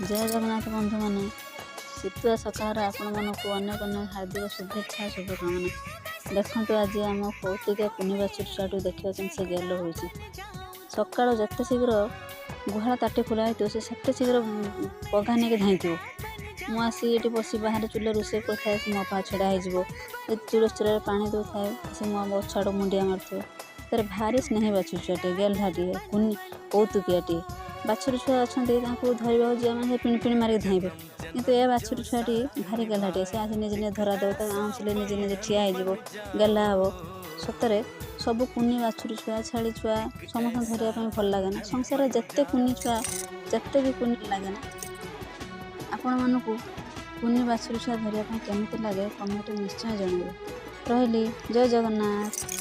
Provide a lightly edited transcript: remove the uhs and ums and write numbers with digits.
जय जगन्नाथ बंधु मैंने शीतुआ सकाळ आपको अनेक अनेक हार्दिक शुभेच्छा शुभकामना। देखु आज आम कौतिक कुनी बाछुरी छुआ देखा से गेल हो सकाल जिते शीघ्र गुहाल ताटी खुला होती से शीघ्र पघा नहीं धाई थो मुझे ये बस बाहर चूल्हे रोषे कर मो पा छड़ा हो चूड़ चूर पा दौ थाए से मो छाड़ मुंडिया मार तार भारी स्नेही बाछुरी छुआटे गेल्हाटे कुनी कौतुकियाटे बाछुरी छुआ अच्छा धरवा जी पिण मारिक धाइबे किंतु ए बाछुरी छुआटी भारी गेल्हाटे से आज निजे निजे धरा देव आँचले निजे निजे ठिया हो गेला हे सतरे सब कुनी बाछुरी छुआ छाड़ी छुआ समस्त धरवाई भल लगे ना संसार जिते कुनी छुआ जिते भी कुनी लगे ना आपण मानू कुनी बाछुरी छुआ धरवाई केମିତି लगे कमेंट निश्चय जनइबे। रही जय जगन्नाथ।